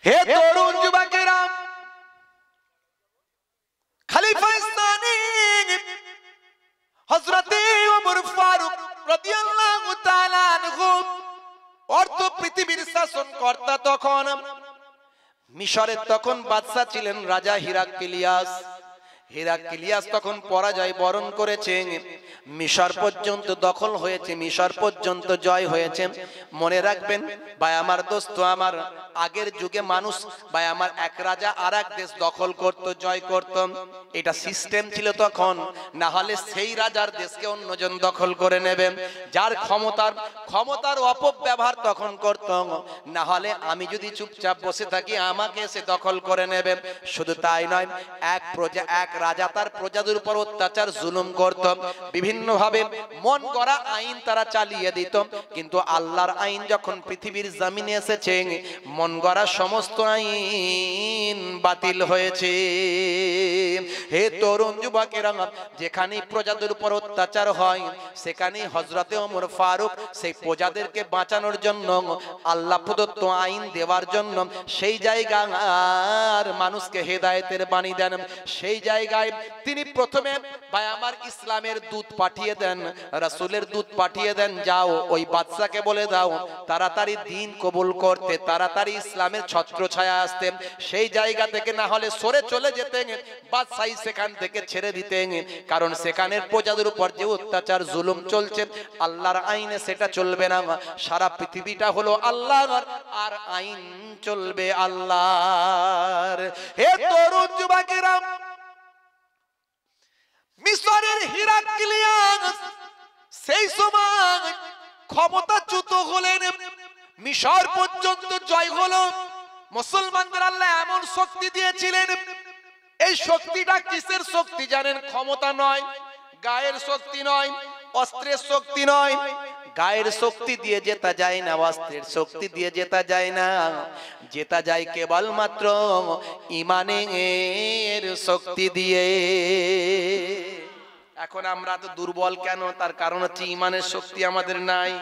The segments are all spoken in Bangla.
হে তরুণ যুবকেরা, খলিফা ইসলামী হযরত ওমর ফারুক রাদিয়াল্লাহু তাআলা আনহু অর্থ পৃথিবীর শাসনকর্তা। তখন মিশরের তখন বাদশা ছিলেন রাজা হিরাক্লিয়াস। হিরাক্লিয়াস তখন পরাজয় বরণ করেছে, মিশর পর্যন্ত দখল হয়েছে, মিশর পর্যন্ত জয় হয়েছে। মনে রাখবেন ভাই আমার দোস্ত আমার, আগের যুগে মানুষ ভাই আমার এক রাজা আর এক দেশ দখল করত, জয় করত, এটা সিস্টেম ছিল তখন। না হলে সেই রাজার দেশকে অন্যজন দখল করে নেবে, যার ক্ষমতার অপব্যবহার তখন করত। না হলে আমি যদি চুপচাপ বসে থাকি আমাকে এসে দখল করে নেবে। শুধু তাই নয়, এক রাজা তার প্রজাদের উপর অত্যাচার জুলুম করত, বিভিন্ন ভাবে মন গড়া আইন তারা চালিয়ে দিত। কিন্তু আল্লাহর আইন যখন পৃথিবীর জমিনে এসেছে, মন গড়া সমস্ত আইন বাতিল হয়েছে। হে তরুণ যুবকেরা, যেখানে প্রজাদের উপর অত্যাচার হয় সেখানে হযরতে ওমর ফারুক সেই প্রজাদেরকে বাঁচানোর জন্য, আল্লাহ প্রদত্ত আইন দেওয়ার জন্য সেই জায়গার মানুষকে হেদায়েতের বাণী দেন। সেই জায়গায় তিনি প্রথমে ভাই আমার ইসলামের দূত পাঠিয়ে দেন, রাসূলের দূত পাঠিয়ে দেন, যাও ওই বাদশাকে বলে দাও তাড়াতাড়ি দ্বীন কবুল করতে, তাড়াতাড়ি ইসলামের ছত্রছায়া আসতে। সেই জায়গা থেকে না হলে সরে চলে যেতেন, বাদশাই সেখান থেকে ছেড়ে দিতেন। কারণ সেখানের প্রজাদের উপর যে অত্যাচার জুলুম চলছে, আল্লাহর আইনে সেটা চলবে না। সারা পৃথিবীটা হলো আল্লাহর, আর আইন চলবে আল্লাহর। হে তরুণ যুবকেরা, মিশরের হিরাক্লিয়াস সেই সময় ক্ষমতাচ্যুত হলেন, মিশর পর্যন্ত জয় হলো। মুসলমানদের আল্লাহ এমন শক্তি দিয়েছিলেন, এই শক্তিটা কিসের শক্তি জানেন? ক্ষমতা নয়, গায়ের শক্তি নয়, অস্ত্রের শক্তি নয়। গায়ের শক্তি দিয়ে জেতা যায় না, অস্ত্রের শক্তি দিয়ে জেতা যায় না, জেতা যায় কেবলমাত্র ঈমানের শক্তি দিয়ে। এখন আমরা তো দুর্বল কেন? তার কারণ হচ্ছে ঈমানের শক্তি আমাদের নাই।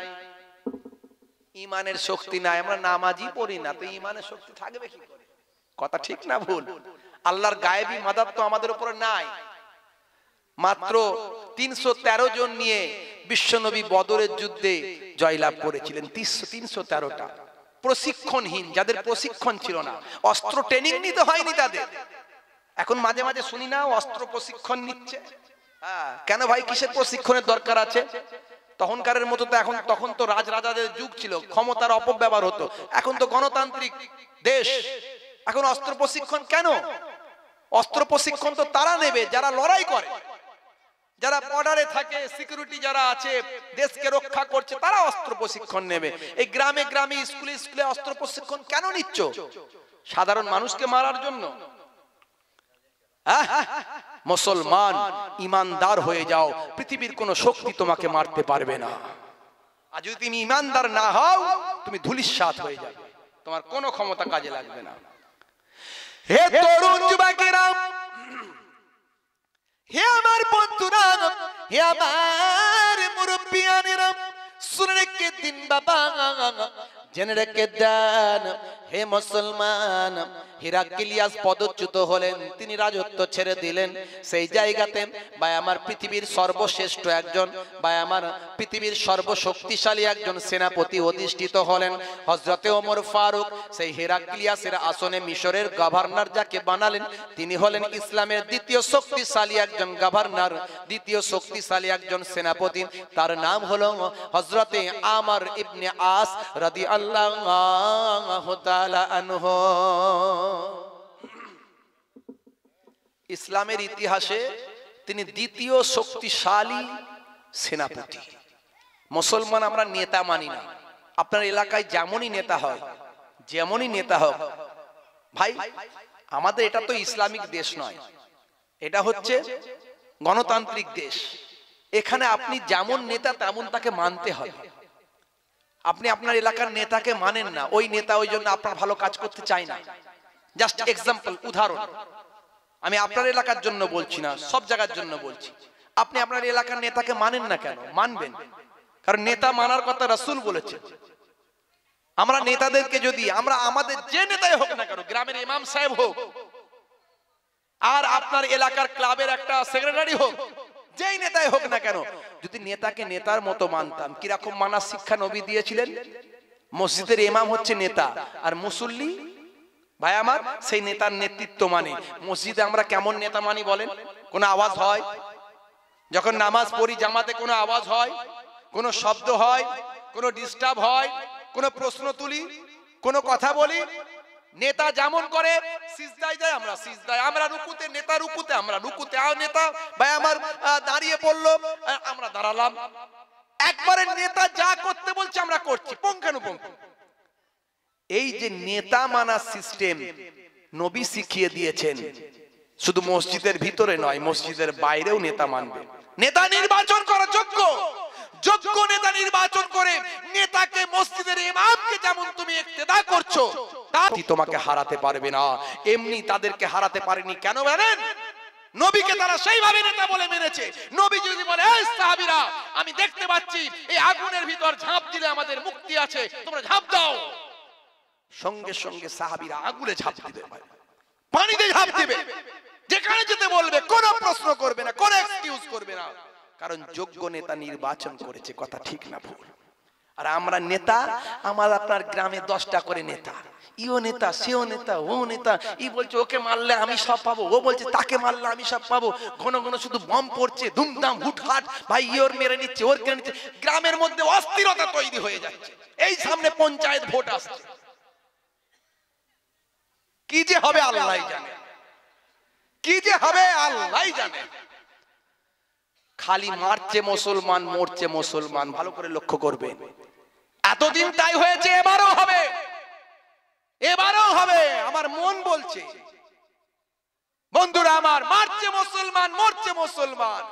ঈমানের শক্তি নাই, আমরা নামাজই পড়ি না, তো ঈমানের শক্তি থাকবে কি করে? কথা ঠিক না ভুল? আল্লাহর গায়েবী মাদাত তো আমাদের উপরে নাই। মাত্র 313 জন নিয়ে বিশ্বনবী বদরের যুদ্ধে জয়লাভ করেছিলেন। 313টা প্রশিক্ষণহীন, যাদের প্রশিক্ষণ ছিল না, অস্ত্র ট্রেনিং নিতে হয়নি তাদের। এখন মাঝে মাঝে শুনি না অস্ত্র প্রশিক্ষণ নিচ্ছে। কেন ভাই, কিসের প্রশিক্ষণের দরকার আছে? তখনকারের মতো তো এখন, তখন তো রাজরাজাদের যুগ ছিল, ক্ষমতার অপব্যবহার হতো। এখন তো গণতান্ত্রিক দেশ, এখন অস্ত্র প্রশিক্ষণ কেন? অস্ত্র প্রশিক্ষণ তো তারা নেবে যারা লড়াই করে, যারা বর্ডারে থাকে, সিকিউরিটি যারা আছে, দেশকে রক্ষা করছে, তারা অস্ত্র প্রশিক্ষণ নেবে। এই গ্রামে গ্রামে, স্কুলে স্কুলে অস্ত্র প্রশিক্ষণ কেন নিচ্ছ? সাধারণ মানুষকে মারার জন্য? মুসলমান ইমানদার হয়ে যাও, পৃথিবীর কোন শক্তি তোমাকে মারতে পারবে না। আর যদি তুমি ইমানদার না হও, তুমি ধূলিসাৎ হয়ে যাবে, তোমার কোনো ক্ষমতা কাজে লাগবে না। হে তরুণ যুবকেরা, হে আমার বন্ধুরা, হে আমার মুরব্বিয়ানেরা, শুনে রেখে দিন বাবা, জেনে রেখে দেন। হে মুসলমান, হিরাক্লিয়াস পদচ্যুত হলেন, তিনি রাজত্ব ছেড়ে দিলেন। সেই জায়গাতে ভাই আমার পৃথিবীর সর্বশ্রেষ্ঠ একজন, ভাই আমার পৃথিবীর সর্বশক্তিশালী একজন সেনাপতি অধিষ্ঠিত হলেন, হযরতে ওমর ফারুক। সেই হিরাক্লিয়াসের আসনে মিশরের গভর্নর যাকে বানালেন, তিনি হলেন ইসলামের দ্বিতীয় শক্তিশালী একজন গভর্নর, দ্বিতীয় শক্তিশালী একজন সেনাপতি। তার নাম হলো হযরতে আমর ইবনে আস রাদিয়াল্লাহু তাআলা আনহু। ইসলামের ইতিহাসে তিনি দ্বিতীয় শক্তিশালী সেনাপতি। মুসলমান আমরা নেতা মানি না। আপনার এলাকায় যেমনই নেতা হয়, যেমনই নেতা হোক, ভাই আমাদের এটা তো ইসলামিক দেশ নয়, এটা হচ্ছে গণতান্ত্রিক দেশ। এখানে আপনি যেমন নেতা তেমন তাকে মানতে হবে। আপনি আপনার এলাকার নেতাকে মানেন না, ওই নেতা ওই জন্য আপনার ভালো কাজ করতে চায় না। জাস্ট এক্সাম্পল, উদাহরণ। আমি আপনার এলাকার জন্য বলছি না, সব জায়গার জন্য বলছি। আপনি আপনার এলাকার নেতাকে মানেন না কেন? মানবেন, কারণ নেতা মানার কথা রাসূল বলেছে। আমরা নেতাদেরকে যদি আমরা আমাদের যে নেতাই হোক না কেন, গ্রামের ইমাম সাহেব হোক আর আপনার এলাকার ক্লাবের একটা সেক্রেটারি হোক, যেই নেতাই হোক না কেন, যদি নেতাকে নেতার মতো মানতাম, কিরকম মানার শিক্ষা নবী দিয়েছিলেন? মসজিদের ইমাম হচ্ছে নেতা, আর মুসল্লি ভাই আমার সেই নেতার নেতৃত্ব মানে। মসজিদে আমরা কেমন নেতা মানি বলেন? কোনো আওয়াজ হয় যখন নামাজ পড়ি জামাতে, কোনো আওয়াজ হয়, কোনো শব্দ হয়, কোনো ডিস্টার্ব হয়, কোনো প্রশ্ন তুলি, কোনো কথা বলি? নেতা যেমন করে সিজদায় যায় আমরা সিজদায়, আমরা রুকুতে নেতা রুকুতে আমরা রুকুতে, আর নেতা ভাই আমার দাঁড়িয়ে পড়লো আমরা দাঁড়ালাম। একবারে নেতা যা করতে বলছে আমরা করছি পুঙ্খানুপুঙ্খ। এই যে নেতা মানার সিস্টেম নবী শিখিয়ে দিয়েছেন, শুধু মসজিদের ভিতরে নয়, মসজিদের বাইরেও নেতা মানবে। নেতা নির্বাচন করা যোগ্য, যোগ্য নেতা নির্বাচন করে নেতাকে মসজিদের ইমামকে যেমন তুমি ইক্তেদা করছো, তাই তোমাকে হারাতে পারবে না। এমনি তাদেরকে হারাতে পারেনি, কেন জানেন? নবীকে তারা সেইভাবে নেতা বলে মেনেছে। নবী যদি বলে এই সাহাবীরা আমি দেখতে পাচ্ছি এই আগুনের ভিতর ঝাঁপ দিলে আমাদের মুক্তি আছে, তোমরা ঝাঁপ দাও, সঙ্গে সঙ্গে সাহাবীরা আগুনে ঝাঁপ দিতে পারে, পানিতে ঝাঁপ দিবে, যেখানে যেতে বলবে, কোনো প্রশ্ন করবে না, কোনো এক্সকিউজ করবে না, কারণ যোগ্য নেতা নির্বাচন করেছে। কথা ঠিক না ভুল? আর আমরা নেতা, আমার আপনার গ্রামে 10টা করে নেতা, ইও নেতা সেও নেতা ও নেতা, ই বলছে ওকে মারলে আমি সব পাবো, ও বলছে তাকে মারলে আমি সব পাবো, ঘন ঘন শুধু বম পড়ছে, ধুমধাম হুটহাট, ভাই ইওর মেরে নিচ্ছে ওর কেড়ে নিচ্ছে, গ্রামের মধ্যে অস্থিরতা তৈরি হয়ে যাচ্ছে। এই সামনে পঞ্চায়েত ভোট আসছে, কি যে হবে আল্লাহই জানে, কি যে হবে আল্লাহই জানে। খালি মারছে মুসলমান, মরছে মুসলমান, ভালো করে লক্ষ্য করবে। এতদিন তাই হয়েছে, এবারও হবে, এবারও হবে। আমার মন বলছে বন্ধুরা আমার, মারছে মুসলমান, মরছে মুসলমান।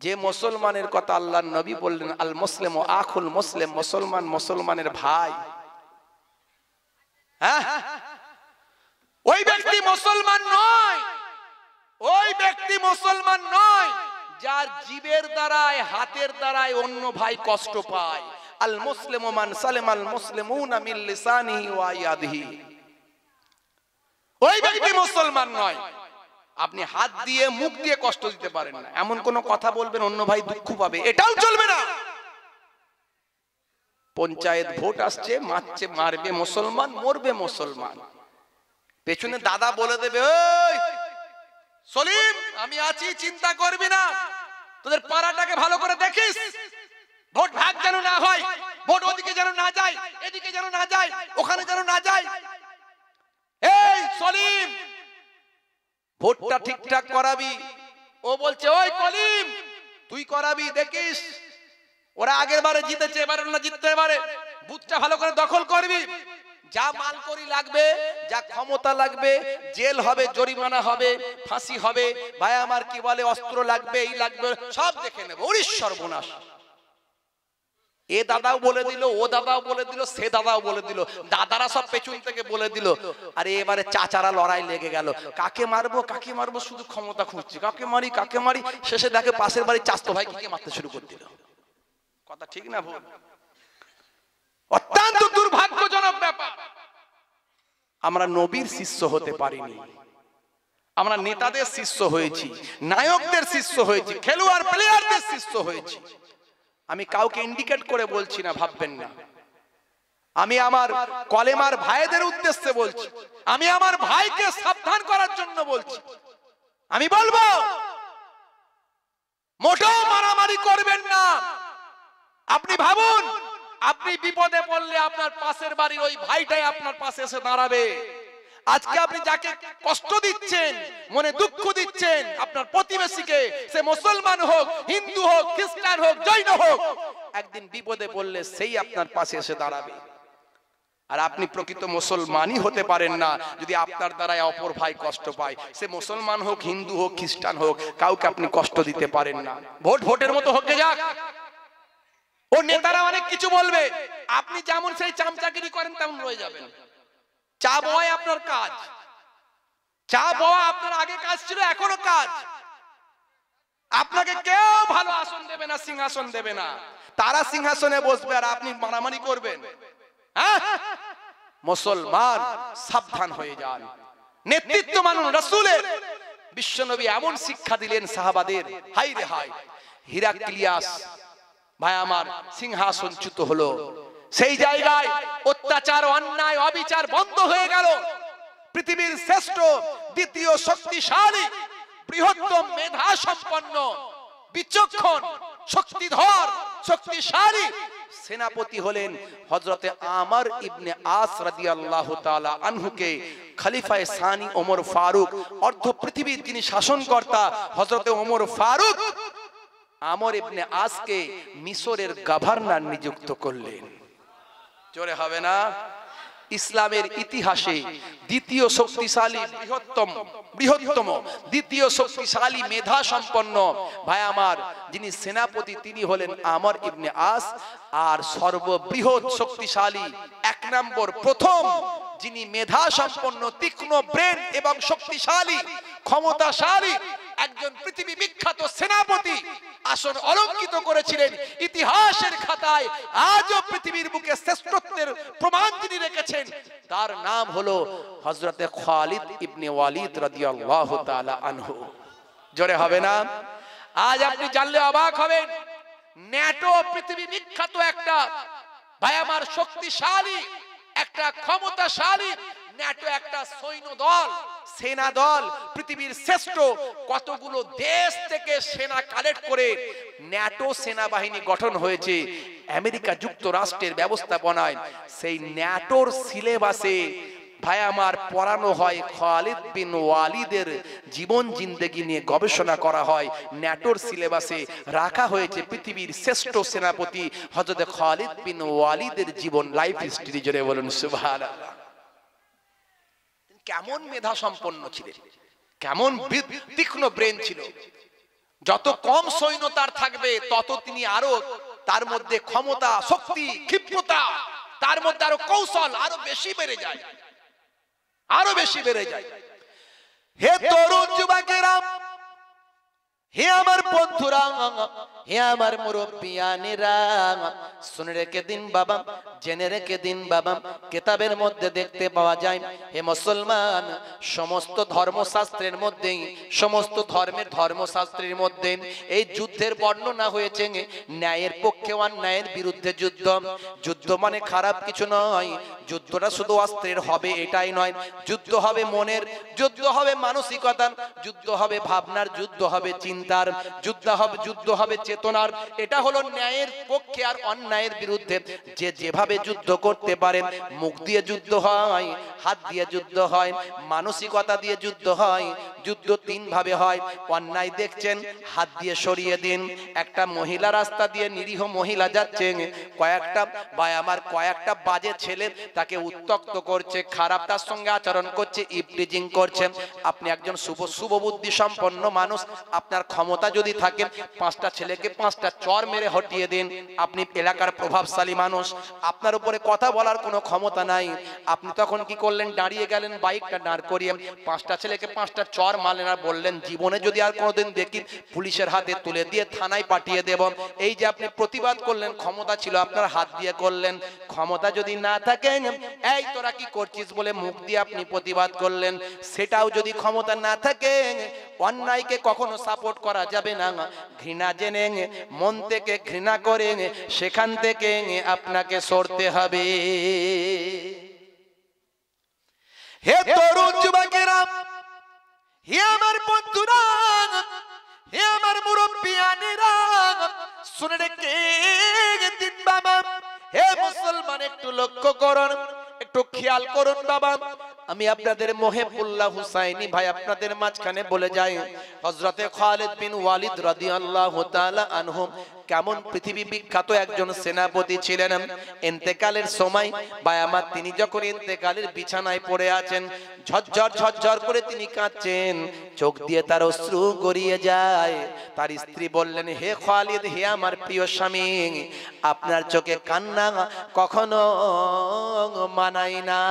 যে মুসলমানের কথা আল্লাহর নবী বললেন আল মুসলিম ও আখুল মুসলিম, মুসলমান মুসলমানের ভাই, হ্যাঁ, ওই ব্যক্তি মুসলমান নয়, ওই ব্যক্তি মুসলমান নয় যার জিবের দ্বারায় হাতের দ্বারায় অন্য ভাই কষ্ট পায়। আল মুসলিমু মান সালামাল মুসলিমুনা মিন লিসানিহি ওয়া ইয়াদিহি, ওই ব্যক্তি মুসলমান নয়। আপনি হাত দিয়ে মুখ দিয়ে কষ্ট দিতে পারেন না, এমন কোন কথা বলবেন অন্য ভাই দুঃখ পাবে, এটাও চলবে না। পঞ্চায়েত ভোট আসছে, মারছে মারবে মুসলমান, মরবে মুসলমান, পেছনে দাদা বলে দেবে ওই সলিম আমি আছি, চিন্তা করবি না, তোদের পাড়াটাকে ভালো করে দেখিস, ভোট ভাগ যেন না হয়, ভোট ওদিকে যেন না যায়, এদিকে যেন না যায়, ওখানে যেন না যায়। এই সলিম ভোটটা ঠিকঠাক করাবি, ও বলছে ওই কলিম তুই করাবি, দেখিস ওরা আগের বারে জিতেছে, এবারে না জিততে পারে, বুথটা ভালো করে দখল করবি, যা মালকড়ি লাগবে, যা ক্ষমতা লাগবে, জেল হবে, জরিমানা হবে, ফাঁসি হবে, ভাই আমার কি বলে অস্ত্র লাগবে, এই লাগবে, সব দেখে নেব। ওরে সর্বনাশ, এ দাদাও বলে দিল, ও দাদাও বলে দিল, সে দাদাও বলে দিল, দাদারা সব পেছন থেকে বলে দিল। আরে এবারে চাচারা লড়াই লেগে গেল, কাকে মারবো কাকে মারবো, শুধু ক্ষমতা খুঁজছে, কাকে মারি কাকে মারি, শেষে দেখে পাশের বাড়ি চাচতো ভাই কে মারতে শুরু করে দিল। কথা ঠিক না ভুল? অত্যন্ত দুর্ভাগ্যজনক ব্যাপার। আমরা নবীর শিষ্য হতে পারিনি, আমরা নেতাদের শিষ্য হয়েছি, নায়কদের শিষ্য হয়েছি, খেলোয়াড় প্লেয়ারদের শিষ্য হয়েছি। আমি কাউকে ইন্ডিকেট করে বলছি না, ভাববেন না, আমি আমার কলেমার ভাইদের উদ্দেশ্যে বলছি, আমি আমার ভাইকে সাবধান করার জন্য বলছি। আমি বলবো মোটেও মারামারি করবেন না। আপনি ভাবুন, আপনি বিপদে পড়লে আপনার পাশের বাড়ির ওই ভাইটাই আপনার পাশে এসে দাঁড়াবে। আজকে আপনি যাকে কষ্ট দিচ্ছেন, মনে দুঃখ দিচ্ছেন, আপনার প্রতিবেশীকে, সে মুসলমান হোক, হিন্দু হোক, খ্রিস্টান হোক, জৈন হোক, একদিন বিপদে পড়লে সেই আপনার পাশে এসে দাঁড়াবে। আর আপনি প্রকৃত মুসলমানই হতে পারেন না যদি আপনার দ্বারাই অপর ভাই কষ্ট পায়, সে মুসলমান হোক, হিন্দু হোক, খ্রিস্টান হোক, কাউকে আপনি কষ্ট দিতে পারেন না। ভোট ভোটের মতো হয়ে যাক, ও নেতারা অনেক কিছু বলবে, আপনি যেমন সেই চামচাগিরি করেন তেমন রয়ে যাবেন। চা বয় আপনার কাজ, চা বওয়া আপনার আগে কাজ ছিল, এখনো কাজ। আপনাকে কেউ ভালো আসন দেবে না, সিংহাসন দেবে না। তারা সিংহাসনে বসবে আর আপনি মারামারি করবেন। হ্যাঁ, মুসলমান সাবধান হয়ে যান, নেতৃত্ব মানুন রাসূলের। বিশ্বনবী এমন শিক্ষা দিলেন সাহাবাদের, হাই রে হাই। হিরাক্লিয়াস ভাই আমার সিংহাসনচ্যুত হলো। সেই জায়গায় অত্যাচার, অন্যায়, অবিচার বন্ধ হয়ে গেল। পৃথিবীর শ্রেষ্ঠ, দ্বিতীয় শক্তিশালী, বৃহত্তম, মেধা সম্পন্ন, বিচক্ষণ, শক্তিধর, শক্তিশালী সেনাপতি হলেন হযরতে আমর ইবনে আস রাদিয়াল্লাহু তাআলা আনহুকে খলিফায়ে সানি ওমর ফারুক, অর্ধ পৃথিবীর যিনি শাসনকর্তা হযরতে ওমর ফারুক, আমর ইবনে আসকে মিশরের গভর্নর নিযুক্ত করলেন। জোরে হবে না? ইসলামের ইতিহাসে দ্বিতীয় শক্তিশালী, বৃহত্তম, দ্বিতীয় শক্তিশালী, মেধা সম্পন্ন ভাই আমার যিনি সেনাপতি, তিনি হলেন আমর ইবনে আস। আর সর্ববৃহৎ শক্তিশালী, এক নম্বর, প্রথম যিনি মেধা সম্পন্ন, তীক্ষ্ণ ব্রেন এবং শক্তিশালী, ক্ষমতাশালী একজন পৃথিবী বিখ্যাত সেনাপতি আসন অলঙ্কিত করেছিলেন ইতিহাসের খাতায়। আজও পৃথিবীর বুকে শ্রেষ্ঠত্বের প্রমাণ তিনি রেখেছেন। তার নাম হলো হযরতে খালিদ ইবনে ওয়ালিদ রাদিয়াল্লাহু তাআলা আনহু। জোরে হবে না? আজ আপনি জানলে অবাক হবেন, ন্যাটো পৃথিবী বিখ্যাত একটা ভাই আমার শক্তিশালী, একটা ক্ষমতাশালী ন্যাটো একটা সৈন্য দল, সেনা দল, পৃথিবীর শ্রেষ্ঠ কতগুলো দেশ থেকে সেনা কালেক্ট করে ন্যাটো সেনাবাহিনী গঠন হয়েছে আমেরিকা যুক্তরাষ্ট্রের ব্যবস্থাপনায়। সেই ন্যাটোর সিলেবাসে ভাই আমার পড়ানো হয়, খালিদ বিন ওয়ালিদের জীবন জিন্দেগি নিয়ে গবেষণা করা হয়। ন্যাটোর সিলেবাসে রাখা হয়েছে পৃথিবীর শ্রেষ্ঠ সেনাপতি হযরত খালিদ বিন ওয়ালিদের জীবন, লাইফ হিস্ট্রি। জোরে বলুন সুবহানাল্লাহ। কেমন মেধা সম্পন্ন ছিলেন, কেমন তীক্ষ্ণ ব্রেন ছিল। যত কম সৈন্য তার থাকবে তত তিনি আরো তার মধ্যে ক্ষমতা, শক্তি, ক্ষিপ্রতা, তার মধ্যে আরো কৌশল আরো বেশি বেড়ে যায়, আরো বেশি বেড়ে যায়। হে তরুণ যুবকেরা, হে আমার বন্ধুরা, হে আমার মুরব্বিয়ানেরা, শুনে রেখে দিন বাবা, জেনে রেখে দিন বাবা, কিতাবের মধ্যে দেখতে পাওয়া যায়, হে মুসলমান, সমস্ত ধর্মশাস্ত্রের মধ্যে, সমস্ত ধর্মের ধর্মশাস্ত্রের মধ্যে এই যুদ্ধের বর্ণনা হয়েছে। ন্যায়ের পক্ষে অন্যায়ের বিরুদ্ধে যুদ্ধ। যুদ্ধ মানে খারাপ কিছু নয়। যুদ্ধটা শুধু অস্ত্রের হবে এটাই নয়। যুদ্ধ হবে মনের, যুদ্ধ হবে মানসিকতার, যুদ্ধ হবে ভাবনার, যুদ্ধ হবে চিন্তার, যুদ্ধ হবে চেতনার। এটা হলো ন্যায়ের পক্ষে আর অন্যায়ের বিরুদ্ধে। যে যেভাবে যুদ্ধ করতে পারেন, মুখ দিয়ে যুদ্ধ হয়, হাত দিয়ে যুদ্ধ হয়, মানসিকতা দিয়ে যুদ্ধ হয়। যুদ্ধ তিন ভাবে হয়। অন্যায় দেখছেন, হাত দিয়ে সরিয়ে দিন। একটা মহিলা রাস্তা দিয়ে, নিরীহ মহিলা যাচ্ছে, কয়েকটা বাজে ছেলে তাকে উত্ত্যক্ত করছে, খারাপ তার সঙ্গে আচরণ করছে, ইভটিজিং করছে। আপনি একজন শুভ বুদ্ধি সম্পন্ন মানুষ, আপনার ক্ষমতা যদি থাকে, পাঁচটা ছেলেকে পাঁচটা চর মেরে হটিয়ে দিন। আপনি এলাকার প্রভাবশালী মানুষ, আপনার উপরে কথা বলার কোনো ক্ষমতা নাই। আপনি তখন কি করলেন? দাঁড়িয়ে গেলেন, বাইকটা দাঁড় করিয়ে পাঁচটা ছেলেকে পাঁচটা চর মারলেন আর বললেন, জীবনে যদি আর কোনোদিন দেখি পুলিশের হাতে তুলে দিয়ে থানায় পাঠিয়ে দেব। এই যে আপনি প্রতিবাদ করলেন, ক্ষমতা ছিল আপনার, হাত দিয়ে করলেন। ক্ষমতা যদি না থাকে, এই তোরা কি করছিস বলে মুখ দিয়ে আপনি প্রতিবাদ করলেন। সেটাও যদি ক্ষমতা না থাকে, অন্যায়কে কখনো সাপোর্ট করা যাবে না। ঘৃণা জেনে, মন থেকে ঘৃণা করে, সেখান থেকে আপনাকে সরতে হবে। হে তরুণ যুবকেরা, হে আমার বন্ধুরা, হে আমার মুরব্বিয়ানেরা, শুনে রেখে দিন বাবা। হে মুসলমান, একটু লক্ষ্য করুন, একটু খেয়াল করুন বাবা। আমি আপনাদের মহিবুল্লাহ হুসাইনি ভাই আপনাদের মাঝখানে বলে যাই, হযরতে খালিদ বিন ওয়ালিদ রাদিয়াল্লাহু তাআলা আনহু কেমন পৃথিবী বিখ্যাত একজন সেনাপতি ছিলেন। ইন্তেকালের সময় ভাই আমার, তিনি যখন ইন্তেকালের বিছানায় পড়ে আছেন, ঝরঝর করে তিনি কাঁদছেন, চোখ দিয়ে তার অশ্রু গড়িয়ে যায়। তার স্ত্রী বললেন, হে খালিদ, হে আমার প্রিয় স্বামী, আপনার চোখে কান্না কখনো মানাই না।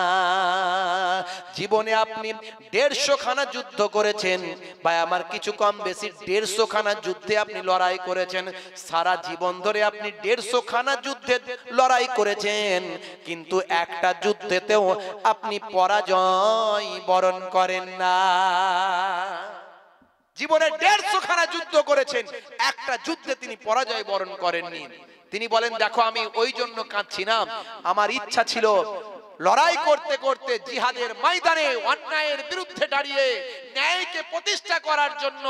জীবনে আপনি 150 খানা যুদ্ধ করেছেন, ভাই আমার কিছু কম বেশি 150 খানা যুদ্ধে আপনি লড়াই করেছেন। সারা জীবন ধরে আপনি 150 খানা যুদ্ধে লড়াই করেছেন, কিন্তু একটা যুদ্ধেতেও আপনি পরাজয় বরণ করেন না। জীবনে 150 খানা যুদ্ধ করেছেন, একটা যুদ্ধে তিনি পরাজয় বরণ করেননি। তিনি বলেন, দেখো আমি ওই জন্য কাঁদছি না, আমার ইচ্ছা ছিল লড়াই করতে করতে জিহাদের ময়দানে অন্যায়ের বিরুদ্ধে দাঁড়িয়ে ন্যায়কে প্রতিষ্ঠা করার জন্য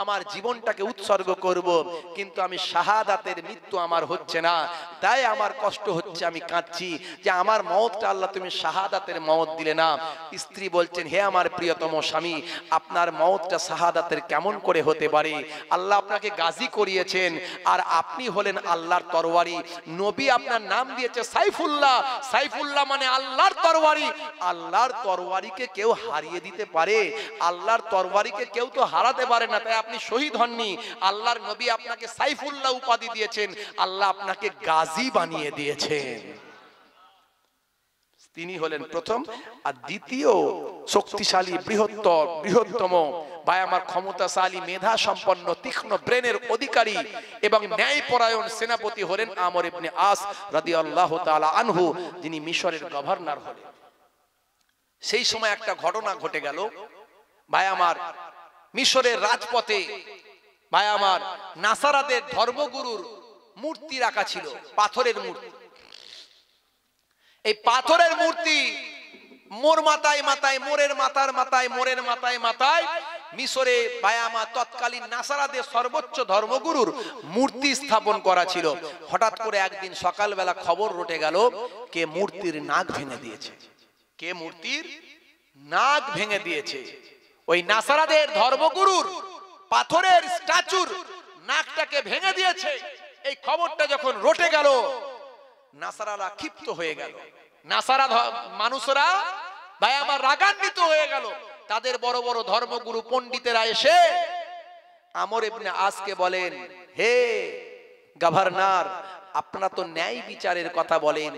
আমার জীবনটাকে উৎসর্গ করব, কিন্তু আমি শাহাদাতের মৃত্যু আমার হচ্ছে না, তাই আমার কষ্ট হচ্ছে, আমি কাঁদছি যে আমার মওতটা আল্লাহ তুমি শাহাদাতের মওত দিলে না। স্ত্রী বলছেন, হে আমার প্রিয়তম স্বামী, আপনার মওতটা শাহাদাতের কেমন করে হতে পারে? আল্লাহ আপনাকে গাজী করিয়েছেন, আর আপনি হলেন আল্লাহর তরবারি। নবী আপনার নাম দিয়েছে সাইফুল্লাহ। সাইফুল্লাহ মানে আল্লাহর তরবারি। আল্লাহর তরবারিকে কেউ হারিয়ে দিতে পারে? আল্লাহর তরবারিকে কেউ তো হারাতে পারে না, তাই আপনি শহীদ হননি। আল্লাহর নবী আপনাকে সাইফুল্লাহ উপাধি দিয়েছেন, আল্লাহ আপনাকে গাজী বানিয়ে দিয়েছেন। তিনি হলেন প্রথম। আর দ্বিতীয় শক্তিশালী বৃহত্তম বা আমার ক্ষমতাশালী মেধা সম্পন্ন তীক্ষ্ণ ব্রেনের অধিকারী এবং ন্যায়পরায়ণ সেনাপতি হলেন আমর ইবনে আস রাদিয়াল্লাহু তাআলা আনহু, যিনি মিশরের গভর্নর হলেন। সেই সময় একটা ঘটনা ঘটে গেল, ভাই আমার মিশরের রাজপথে ভাই আমার নাসারাদের ধর্মগুরুর মূর্তি রাখা ছিল, পাথরের মূর্তি। এই পাথরের মূর্তি মোর মাথায় মাথায়, মোরের মাথার মাথায়, মোরের মাথায় মাথায় মিশরে বায়ামা তৎকালীন নাসারাদের সর্বোচ্চ ধর্মগুরুর মূর্তি স্থাপন করা ছিল। হঠাৎ করে একদিন সকালবেলা খবর রটে গেল, কে মূর্তির নাক ভেঙে দিয়েছে। কে মূর্তির নাক ভেঙে দিয়েছে? ওই নাসারাদের ধর্মগুরুর পাথরের স্ট্যাচুর নাকটাকে ভেঙে দিয়েছে। এই খবরটা যখন রটে গেল, নাসারারা ক্ষিপ্ত হয়ে গেল, নাসারা মানুষরা ভাই আমার রাগান্বিত হয়ে গেল। তাদের বড় বড় ধর্মগুরু পণ্ডিতেরা এসে আমর ইবনে আসকে বলেন, হে গভর্নর, আপনারা তো ন্যায় বিচারের কথা বলেন,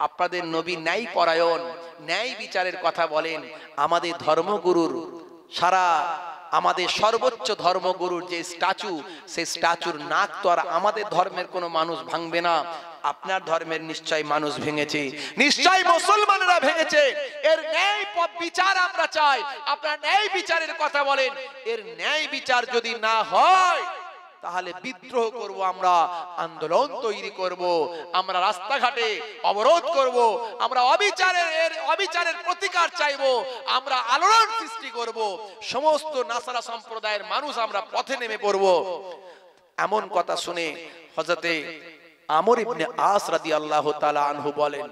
আপনাদের নবী ন্যায় পরায়ণ, ন্যায় বিচারের কথা বলেন, আমাদের ধর্মগুরুর সারা আমাদের সর্বোচ্চ ধর্মগুরুর যে স্ট্যাচু, সেই স্ট্যাচুর নাক তো আর আমাদের ধর্মের কোনো মানুষ ভাঙবে না, আপনার ধর্মের নিশ্চয় মানুষ ভেঙেছে, নিশ্চয় মুসলমানরা ভেঙেছে। এর ন্যায় বিচার আমরা চাই, আপনার ন্যায় বিচারের কথা বলেন। এর ন্যায় বিচার যদি না হয় তাহলে বিদ্রোহ করব, আমরা আন্দোলন তৈরি করব, আমরা রাস্তাঘাটে অবরোধ করব, আমরা অবিচারের প্রতিকার চাইব, আমরা আলোড়ন সৃষ্টি করব, সমস্ত নাসারা সম্প্রদায়ের মানুষ আমরা পথে নেমে পড়ব। এমন কথা শুনে হযরতে আমর ইবনে আস রাদিয়াল্লাহু তাআলা আনহু বলেন,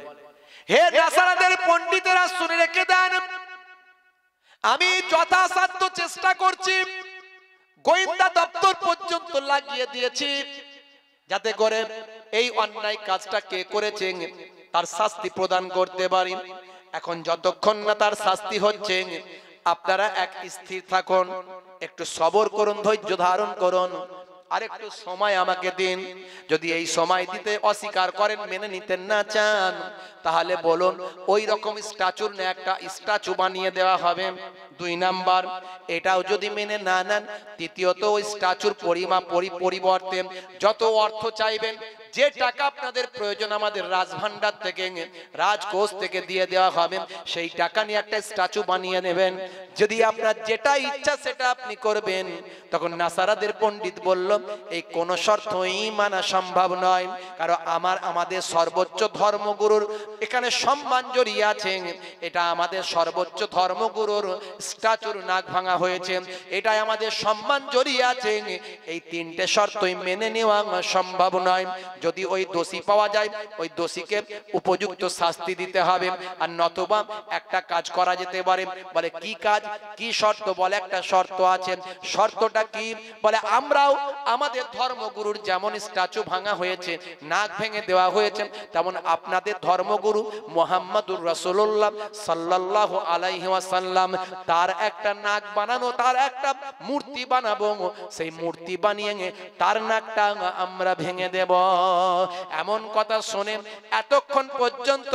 হে নাসারাদের পণ্ডিতেরা শুনে রেখে দেন, আমি যথাসাধ্য চেষ্টা করছি, গোয়েন্দা দপ্তর পর্যন্ত লাগিয়ে দিয়েছি, যাতে করে এই অন্যায় কাজটা কে করেছে তার শাস্তি প্রদান করতে পারি। এখন যতক্ষণ না তার শাস্তি হচ্ছে, আপনারা এক স্থির থাকুন, একটু সবর করুন, ধৈর্য ধারণ করুন, আর একটু সময় আমাকে দিন। যদি এই সময় দিতে অস্বীকার করেন, মেনে নিতে না চান, তাহলে বলুন ওই রকম স্ট্যাচুর না একটা স্ট্যাচু বানিয়ে দেওয়া হবে। 2 নাম্বার, এটাও যদি মেনে না নেন, তৃতীয়ত ওই স্ট্যাচুর পরিবর্তে যত অর্থ চাইবেন, যে টাকা আপনাদের প্রয়োজন আমাদের রাজভান্ডার থেকে, রাজকোষ থেকে দিয়ে দেওয়া হবে, সেই টাকা নিয়ে একটা স্ট্যাচু বানিয়ে নেবেন। যদি আপনার যেটা ইচ্ছা সেটা আপনি করবেন। তখন নাসারাদের পণ্ডিত বলল, এই কোন শর্তই মানা সম্ভব নয়, কারণ আমাদের সর্বোচ্চ ধর্মগুরুর এখানে সম্মান জড়িয়ে আছে। এটা আমাদের সর্বোচ্চ ধর্মগুরুর স্ট্যাচুর নাক ভাঙা হয়েছে, এটাই আমাদের সম্মান জড়িয়ে আছে। এই 3টে শর্তই মেনে নেওয়া সম্ভব নয়। যদি ওই দোষী পাওয়া যায়, ওই দোষীকে উপযুক্ত শাস্তি দিতে হবে, আর নতুবা একটা কাজ করা যেতে পারে। বলে কি কাজ, কি শর্ত? বলে একটা শর্ত আছে। শর্তটা কি? বলে আমরাও আমাদের ধর্মগুরুর যেমন স্ট্যাচু ভাঙা হয়েছে, নাক ভেঙে দেওয়া হয়েছে, তেমন আপনাদের ধর্মগুরু মুহাম্মদুর রাসূলুল্লাহ সাল্লাল্লাহু আলাইহি ওয়াসাল্লাম তার একটা নাক বানানো, তার একটা মূর্তি বানাবো, সেই মূর্তি বানিয়ে তার নাকটা আমরা ভেঙে দেব। এমন কথা শুনে এতক্ষণ পর্যন্ত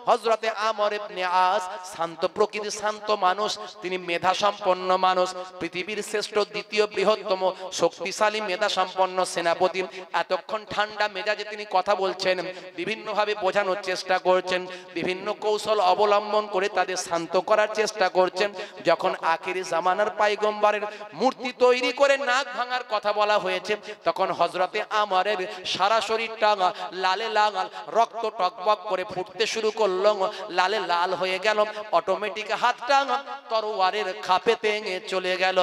হযরতে আমর ইবনে আস শান্ত প্রকৃতির শান্ত মানুষ, তিনি মেধা সম্পন্ন মানুষ, পৃথিবীর শ্রেষ্ঠ দ্বিতীয় বৃহত্তম শক্তিশালী মেধা সম্পন্ন সেনাপতি। এতক্ষণ ঠান্ডা মেজাজে তিনি কথা বলছেন, বিভিন্নভাবে বোঝানোর চেষ্টা করছেন, বিভিন্ন কৌশল অবলম্বন করে তাদের শান্ত করার চেষ্টা করছেন। যখন আখিরি জামানার পয়গম্বরের মূর্তি তৈরি করে নাক ভাঙার কথা বলা হয়েছে, তখন হযরতে আমরের সারা শরীরটা লালে লাল, রক্ত টকবক করে ফুটতে শুরু করলো, লালে লাল হয়ে গেল। অটোমেটিক হাতটা তরোয়ারের খাপেতে চলে গেল।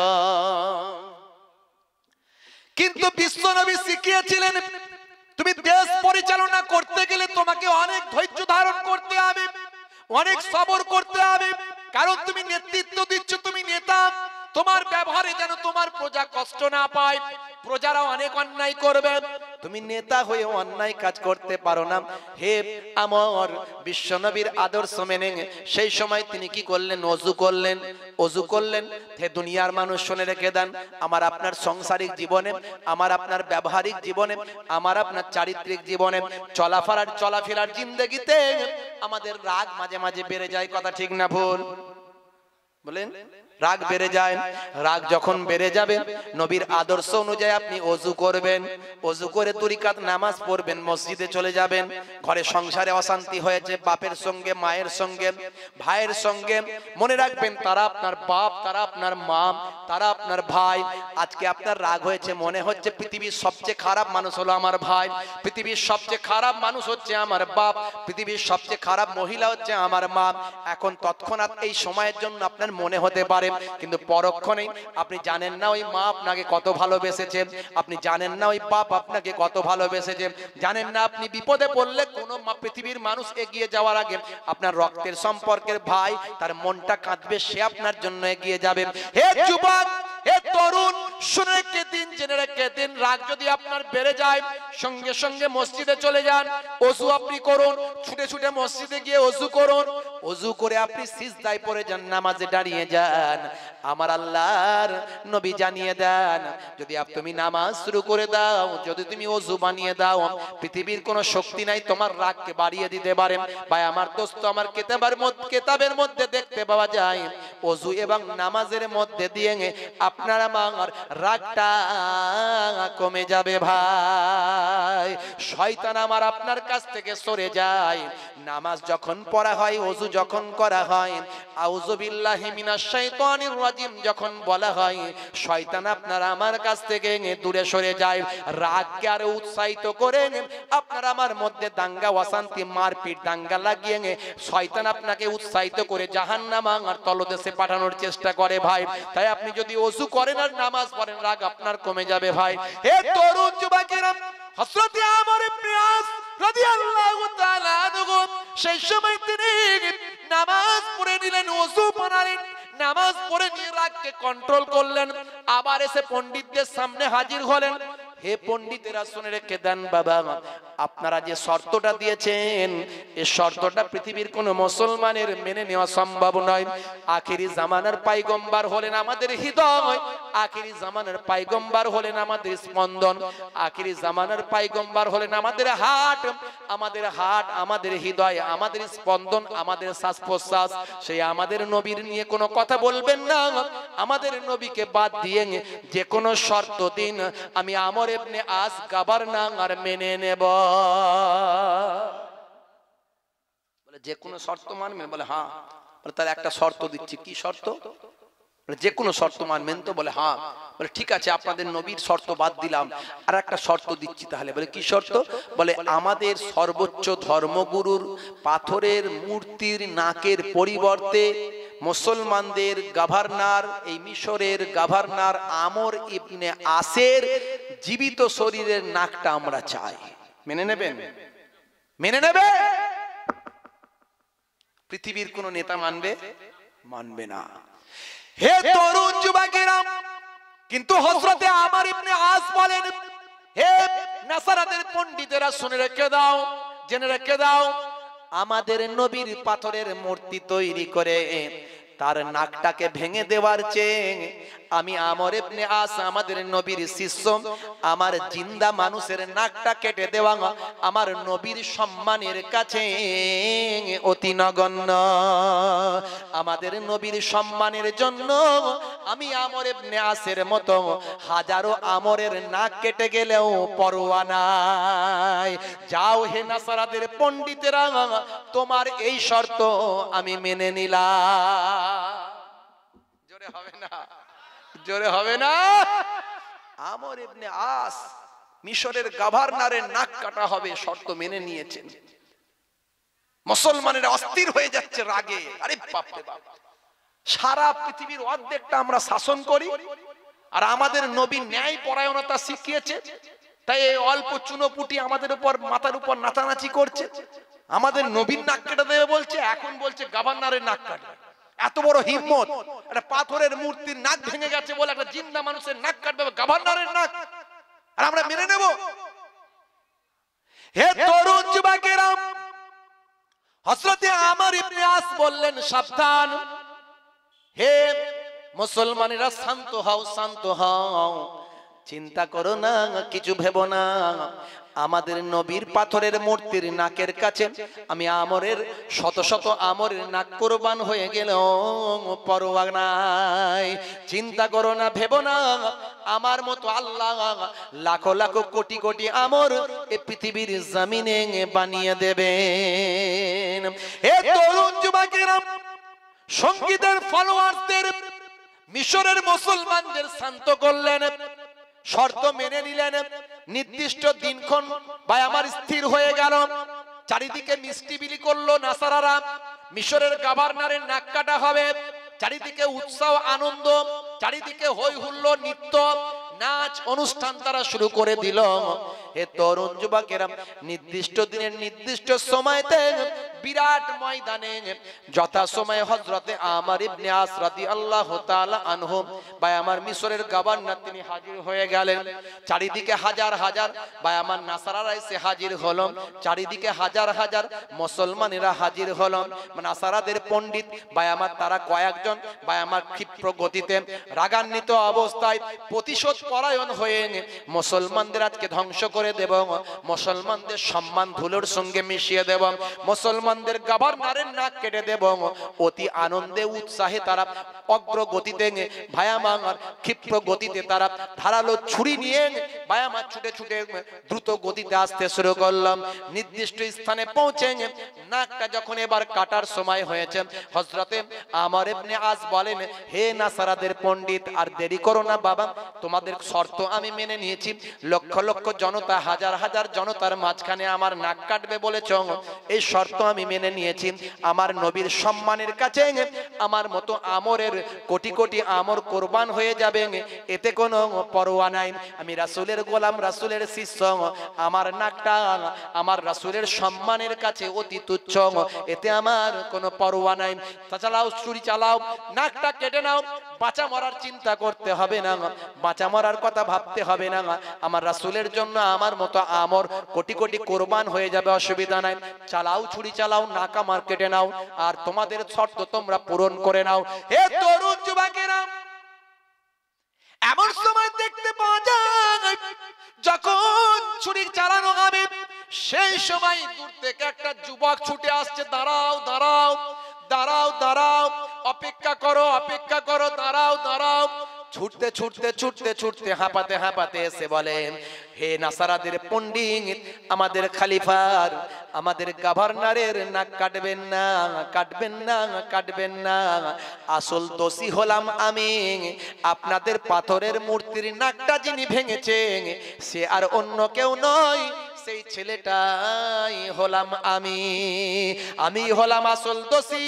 কিন্তু বিশ্বনবী শিখিয়েছিলেন, তুমি দেশ পরিচালনা করতে গেলে তোমাকে অনেক ধৈর্য ধারণ করতে হবে, অনেক সবর করতে হবে, কারণ তুমি নেতৃত্ব দিচ্ছ, তুমি নেতা। তোমার ব্যবহারে যেন তোমার প্রজা কষ্ট না পায়, প্রজারা অনেক অন্যায় করবে, তুমি নেতা হয়ে অন্যায় কাজ করতে পারো না। হে আমার বিশ্বনবীর আদর্শ মেনে সেই সময় তিনি কি করলেন? ওযু করলেন। ওযু করলেন। হে দুনিয়ার মানুষ শুনে রেখে দেন, আমার আপনার সাংসারিক জীবনে, আমার আপনার ব্যবহারিক জীবনে, আমার আপনার চারিত্রিক জীবনে, চলাফেরার জিন্দেগিতে আমাদের রাগ মাঝে মাঝে বেড়ে যায়। কথা ঠিক না ভুল বলেন? রাগ বেড়ে যায়। রাগ যখন বেড়ে যাবে, নবীর আদর্শ অনুযায়ী আপনি ওযু করবেন, ওযু করে 2 রাকাত নামাজ পড়বেন, মসজিদে চলে যাবেন। ঘরে সংসারে অশান্তি হয়েছে, বাপের সঙ্গে, মায়ের সঙ্গে, ভাইয়ের সঙ্গে, মনে রাখবেন তারা আপনার বাপ, তারা আপনার মা, তারা আপনার ভাই। আজকে আপনার রাগ হয়েছে, মনে হচ্ছে পৃথিবীর সবচেয়ে খারাপ মানুষ হলো আমার ভাই, পৃথিবীর সবচেয়ে খারাপ মানুষ হচ্ছে আমার বাপ, পৃথিবীর সবচেয়ে খারাপ মহিলা হচ্ছে আমার মা। এখন তৎক্ষণাৎ এই সময়ের জন্য আপনার মনে হতে পারে, কিন্তু পরক্ষণে আপনি জানেন না ওই মা আপনাকে কত ভালোবেসেছে, আপনি জানেন না ওই বাপ আপনাকে কত ভালোবেসেছে, জানেন না আপনি বিপদে পড়লে কোনো পৃথিবীর মানুষ এগিয়ে যাওয়ার আগে আপনার রক্তের সম্পর্কের ভাই তার মনটা কাঁদবে, সে আপনার জন্য এগিয়ে যাবে। হে যুবক, হে তরুণ, শুনে রেখে দিন, জেনে রেখে দিন, রাগ যদি আপনার বেড়ে যায়, সঙ্গে সঙ্গে মসজিদে চলে যান, ওযু আপনি করুন, ছুটে ছুটে মসজিদে গিয়ে ওযু করুন, ওযু করে আপনি সিজদায় পড়ে যান, নামাজে দাঁড়িয়ে যান। আমার আল্লাহর নবী জানিয়ে দেন, যদি তুমি নামাজ শুরু করে দাও, যদি তুমি ওযু বানিয়ে দাও, পৃথিবীর কোনো শক্তি নাই তোমার রাগকে বাড়িয়ে দিতে পারে। ভাই আমার দোস্ত, আমার কেতাবের মধ্যে দেখতে পাওয়া যায়, ওযু এবং নামাজের মধ্যে দিয়ে আপনার আমার রাগটা কমে যাবে ভাই। শয়তান আমার আপনার কাছ থেকে সরে যায়। নামাজ যখন পড়া হয়, ওযু যখন করা হয়, আউযু বিল্লাহি মিনাশ শাইতানির রাজিম যখন বলা হয়, শয়তান আপনার আমার কাছ থেকে দূরে সরে যায়। রাগকে আরো উৎসাহিত করে আপনার আমার মধ্যে দাঙ্গা, অশান্তি, মারপিট, দাঙ্গা লাগিয়ে শয়তান আপনাকে উৎসাহিত করে জাহান্নাম আর তলদেশে পাঠানোর চেষ্টা করে ভাই। তাই আপনি যদি ওযু করেন আর নামাজ পড়েন, রাগ আপনার কমে যাবে ভাই। হে তরুণ যুবকেরা, হযরতে আমর ইবনে আস রাদিয়াল্লাহু তাআলা আনহু সেই সময় তিনি নামাজ পড়ে নিলেন, ওযু বানালেন, নামাজ পড়ে নিয়ে রাগকে কন্ট্রোল করলেন। আবার এসে পণ্ডিতদের সামনে হাজির হলেন। হে পণ্ডিতেরা, শুনে রেখে দেন বাবা, আপনারা যে শর্তটা দিয়েছেন, এই শর্তটা পৃথিবীর কোন মুসলমানের মেনে নেওয়া সম্ভব নয়। আখেরি জামানার পয়গম্বর হলেন আমাদের হৃদয়, আখেরি জামানার পয়গম্বর হলেন আমাদের স্পন্দন, আখেরি জামানার পয়গম্বর হলেন আমাদের হার্ট, আমাদের হৃদয়, আমাদের স্পন্দন, আমাদের শ্বাস প্রশ্বাস। সেই আমাদের নবীর নিয়ে কোনো কথা বলবেন না, আমাদের নবীকে বাদ দিয়ে যে কোনো শর্ত দিন, আমি আমর ইবনে আস গভর্নর মেনে নেব। বলে যে কোনো শর্ত মানবেন? বলে হ্যাঁ। বলে তার একটা শর্ত দিচ্ছি। কি শর্ত? যে কোনো শর্ত মানবেন তো? বলে হ্যাঁ। বলে ঠিক আছে, আপনাদের নবীর শর্ত বাদ দিলাম, আর একটা শর্ত দিচ্ছি তাহলে। বলে কি শর্ত? বলে আমাদের সর্বোচ্চ ধর্মগুরুর পাথরের মূর্তির নাকের পরিবর্তে মুসলমানদের গভর্নর, এই মিশরের গভর্নর আমর ইবনে আসের জীবিত শরীরের নাকটা আমরা চাই। মেনে নেবেন? মেনে নেবে? পৃথিবীর কোন নেতা মানবে? মানবে না। হে তরুণ যুবকেরা, কিন্তু হযরতে আমর ইবনে আস বলেন, হে নাসারাদের পণ্ডিতেরা, শুনে রেখে দাও, জেনে রেখে দাও, আমাদের নবীর পাথরের মূর্তি তৈরি করে তার নাকটাকে ভেঙে দেওয়ার চেয়ে আমি আমর ইবনে আস আমাদের নবীর শিষ্য, আমার জিন্দা মানুষের নাকটা কেটে দেওয়া আমার নবীর সম্মানের কাছে অতি নগণ্য। আমাদের নবীর সম্মানের জন্য আমি আমর ইবনে আসের মতো হাজারো আমরের নাক কেটে গেলেও পরোয়া নাই। যাও হে নাসারাদের পণ্ডিতেরা, তোমার এই শর্ত আমি মেনে নিলাম। জোরে হবে না, জোরে হবে না। আমর ইবনে আস মিশরের গভর্নরের নাক কাটা হবে শর্ত মেনে নিয়েছেন। মুসলমানেরা অস্থির হয়ে যাচ্ছে রাগে। আরে বাপ রে বাপ, সারা পৃথিবীর অর্ধেকটা আমরা শাসন করি আর আমাদের নবী ন্যায় পরায়ণতা শিখিয়েছে, তাই এই অল্প চুনোপুটি আমাদের উপর মাথার উপর নাচানাচি করছে। আমাদের নবীর নাক কেটে দেবে বলছে, এখন বলছে গভর্নরের নাক কাটবে। এত বড় হিম্মত! একটা পাথরের মূর্তির নাক ভেঙে গেছে বলে একটা জিন্দা মানুষের নাক কাটবে গভর্নরের নাক, আর আমরা মেনে নেব? হে তরুণ যুবকেরা, হযরতে আমর ইবনে আস বললেন, সাবধান হে মুসলমানেরা, শান্ত হও, শান্ত হও, চিন্তা করো না, কিছু ভেবো না। আমাদের নবীর পাথরের মূর্তির নাকের কাছে আমি আমরের শত শত আমরের নাক কুরবান হয়ে গেল পরোয়া নাই। চিন্তা করো না, ভেবো না, আমার মতো আল্লাহ লাখো লাখো কোটি কোটি আমর এই পৃথিবীর জমিনে বানিয়ে দেবেন। হে তরুণ যুবকেরা, সঙ্গীতের ফলোয়ারদের মিশরের মুসলমানদের শান্ত করলেন, শর্ত মেনে নিলেন। নির্দিষ্ট দিনক্ষণ ভাই আমার স্থির হয়ে গেল। চারিদিকে মিষ্টি বিলি করলো নাসারারা, মিশরের গভর্নরের নাক কাটা হবে। চারিদিকে উৎসাহ আনন্দ, চারিদিকে হই হুল্লো, নৃত্য নাচ অনুষ্ঠান তারা শুরু করে দিল। হে তরুণ যুবকেরা, নির্দিষ্ট দিনের নির্দিষ্ট সময়তে বিরাট ময়দানে যথা সময় হযরতে আমর ইবনে আস রাদিয়াল্লাহু তাআলা আনহু ভাই আমার মিশরের গভর্নর তিনি হাজির হয়ে গেলেন। চারিদিকে হাজার হাজার ভাই আমার নাসারারা এসে হাজির হলো, চারিদিকে হাজার হাজার মুসলমানেরা হাজির হলো। নাসারাদের পণ্ডিত ভাই আমার তারা কয়েকজন ভাই আমার ক্ষিপ্র গতিতে রাগান্বিত অবস্থায় প্রতিশোধ পরায়ণ হয়ে মুসলমানদের আজকে ধ্বংস করে দেব, মুসলমানদের সম্মান ধুলোর সঙ্গে মিশিয়ে দেব, মুসলমানদের গভর্নরের নাক কেটে দেব। অতি আনন্দে উৎসাহে তারা অগ্রগতিতে ভাই আমার ক্ষিপ্র গতিতে তারা ধারালো ছুরি নিয়ে ভাই আমার ছুটে ছুটে দ্রুত গতিতে আসতে শুরু করলাম। নির্দিষ্ট স্থানে পৌঁছে নাকটা যখন এবার কাটার সময় হয়েছে, হযরতে আমর ইবনে আস বলেন, হে নাসারাদের পণ্ডিত, আর দেরি করো না বাবা, তোমাদের শর্ত আমি মেনে নিয়েছি। লক্ষ লক্ষ জনতা, হাজার হাজার জনতার মাঝখানে আমার নাক কাটবে বলেছ, এই শর্ত আমি মেনে নিয়েছি। আমার নবীর সম্মানের কাছে আমার মতো আমরের কোটি কোটি আমর কোরবান হয়ে যাবে, এতে কোনো পরোয়া নাই। আমি রাসূলের গোলাম, রাসূলের শিষ্য, আমার নাকটা আমার রাসূলের সম্মানের কাছে অতি তুচ্ছ, এতে আমার কোনো পরোয়া নাই। তা চালাও, ছুরি চালাও, নাকটা কেটে নাও, বাঁচা মরার চিন্তা করতে হবে না, বাঁচা মরার কথা ভাবতে হবে না। আমার রাসূলের জন্য আমার মতো আমর কোটি কোটি কোরবান হয়ে যাবে, অসুবিধা নাই। চালাও, ছুরি চালাও, নাক আমার কেটে নাও, আর তোমাদের শর্ত তোমরা পূরণ করে নাও। হে তরুণ যুবকেরা, এমন সময় দেখতে পাওয়া যায় যখন ছুরি চালানো হবে, সেই সময় দূর থেকে একটা যুবক ছুটে আসছে। দাঁড়াও দাঁড়াও দাঁড়াও দাঁড়াও, অপেক্ষা করো অপেক্ষা করো, দাঁড়াও দাঁড়াও। ছুটতে ছুটতে ছুটতে ছুটতে হাঁপাতে হাঁপাতে এসে বলেন, হে নাসারাদের পণ্ডিত, আমাদের খলিফার, আমাদের গভর্নরের নাক কাটবেন না, কাটবেন না, কাটবেন না। আসল দোষী হলাম আমি, আপনাদের পাথরের মূর্তির নাকটা যিনি ভেঙেছেন সে আর অন্য কেউ নয়, সেই ছেলেটাই হলাম আমি, আমি হলাম আসল দোষী।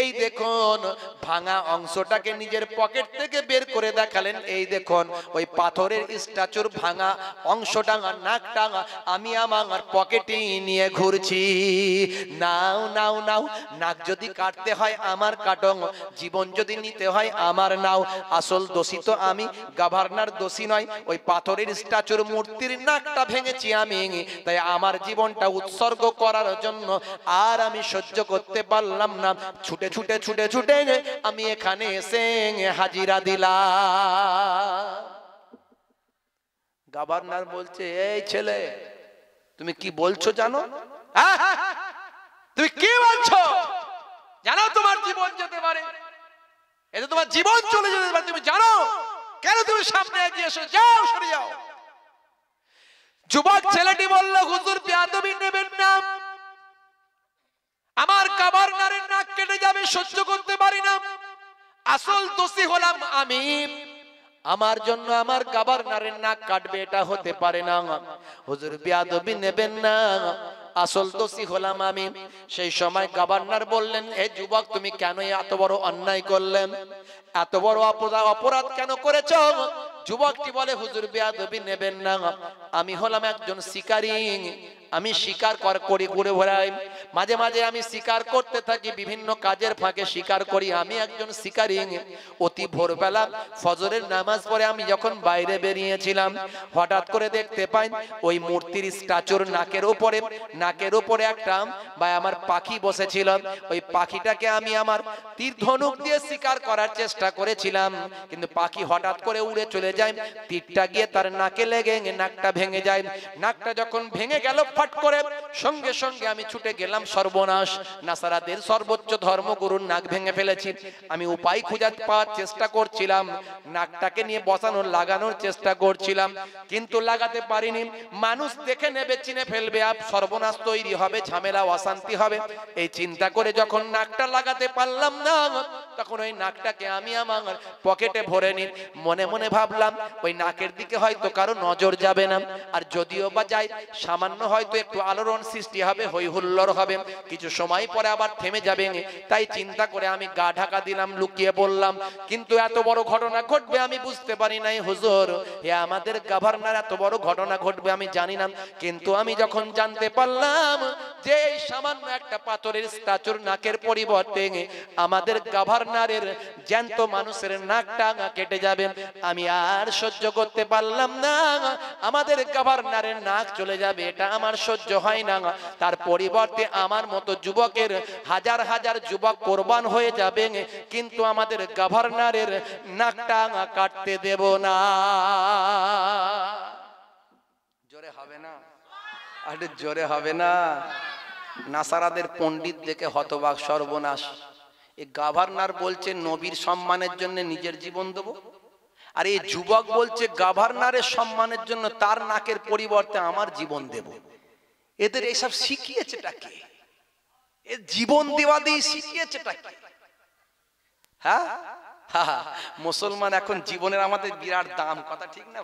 এই দেখুন, ভাঙা অংশটাকে নিজের পকেট থেকে বের করে দেখালেন। এই দেখুন, ওই পাথরের স্ট্যাচুর ভাঙা অংশটা, নাকটা আমি আমার পকেটে নিয়ে ঘুরছি। নাও নাও নাও, নাক যদি কাটতে হয় আমার কাটো, জীবন যদি নিতে হয় আমার নাও। আসল দোষী তো আমি, গভর্নর দোষী নয়। ওই পাথরের স্ট্যাচুর মূর্তির নাকটা ভেঙেছি আমি, তাই আমার জীবনটা উৎসর্গ করার জন্য আর আমি সহ্য করতে পারলাম না, ছুটে ছুটে ছুটে ছুটে আমি এখানে এসে হাজিরা দিলাম। গভর্নর বলছে, এই ছেলে তুমি কি বলছো জানো? তুমি কি বলছো জানো? তোমার জীবন যেতে পারে, এতে তোমার জীবন চলে যেতে পারে, তুমি জানো? কেন তুমি সামনে এগিয়ে এসো? যাও, সরে যাও। যুবক ছেলেটি বলল, হুজুর বেয়াদবি নেবেন না, আমার গভর্নরের নাক কেটে যাবে, সহ্য করতে পারি না, আসল দোষী হলাম আমি, আমার জন্য আমার গভর্নরের নাক কাটবে এটা হতে পারে না। হুজুর বেয়াদবি নেবেন না, আসল দোষী হলাম আমি। সেই সময় গভর্নর বললেন, হে যুবক তুমি কেন এত বড় অন্যায় করলেন, এত বড় অপরাধ কেন করেছ? যুবকটি বলে, হুজুর বেয়াদবি নেবেন না, আমি হলাম একজন শিকারী, আমি শিকার করি, ঘুরে বেড়াই, মাঝে মাঝে আমি শিকার করতে থাকি, বিভিন্ন কাজের ফাঁকে শিকার করি, আমি একজন শিকারী। অতি ভোরবেলা ফজরের নামাজ পড়ে আমি যখন বাইরে বেরিয়েছিলাম, হঠাৎ করে দেখতে পাই ওই মূর্তির স্ট্যাচুর নাকের উপরে একটা আমার পাখি বসেছিল। ওই পাখিটাকে আমি আমার তীর ধনুক দিয়ে শিকার করার চেষ্টা করেছিলাম, কিন্তু পাখি হঠাৎ করে উড়ে চলে যায়, তীরটা গিয়ে তার নাকে লেগে নাকটা ভেঙে যায়। নাকটা যখন ভেঙে গেল ফট করে, সঙ্গে সঙ্গে আমি ছুটে গেলাম, সর্বনাশ, নাসারাদের সর্বোচ্চ ধর্মগুরুর নাক ভেঙে ফেলেছি। আমি উপায় খুঁজে পাওয়ার চেষ্টা করছিলাম, নাকটাকে নিয়ে লাগানোর চেষ্টা করছিলাম, কিন্তু লাগাতে পারিনি। মানুষ দেখে নেবে, চিনে ফেলবে, আর সর্বনাশ তৈরি হবে, ঝামেলা অশান্তি হবে। এই চিন্তা করে যখন নাকটা লাগাতে পারলাম না, তখন ওই নাকটাকে আমি আমার পকেটে ভরে নিই। মনে মনে ভাবলাম ওই নাকের দিকে হয়তো কারো নজর যাবে না, আর যদিও বা যায় সামান্য হয়তো একটু আলোড়ন সৃষ্টি হবে, হই হুল্লোড় হবে, কিছু সময় পরে আবার থেমে যাবে। তাই চিন্তা করে আমি গা ঢাকা দিলাম, লুকিয়ে বললাম। কিন্তু এত বড় ঘটনা ঘটবে আমি বুঝতে পারি নাই হুজুর, হে আমাদের গভর্নর, এত বড় ঘটনা ঘটবে আমি জানি না। কিন্তু আমি যখন জানতে পারলাম যে এই সামান্য একটা পাথরের স্ট্যাচুর নাকের পরিবর্তে আমাদের গভর্নরের জ্যান্ত মানুষের নাকটা কেটে যাবে, আমি আর সহ্য করতে পারলাম না, আমাদের গভর্নরের নাক চলে যাবে, এটা আমার সহ্য হয় না। তার পরিবর্তে আমার মতো যুবকের হাজার হাজার যুবক কোরবান হয়ে যাবে, কিন্তু আমাদের গভর্নরের নাকটা কাটতে দেব না। জোরে হবে না? আরে জোরে হবে না? নাসারাদের পণ্ডিত দেখে হতবাক, সর্বনাশ, এই গভর্নর বলছে নবীর সম্মানের জন্য নিজের জীবন দেব, আর এই যুবক বলছে গভর্নরের সম্মানের জন্য তার নাকের পরিবর্তে আমার জীবন দেব। এদের এইসব শিখিয়েছেটা কে? এ জীবন দেওয়া দিয়ে শিখিয়েছেটা কে? হ্যাঁ, মুসলমান এখন জীবনের আমাদের বিরাট দাম, কথা ঠিক না?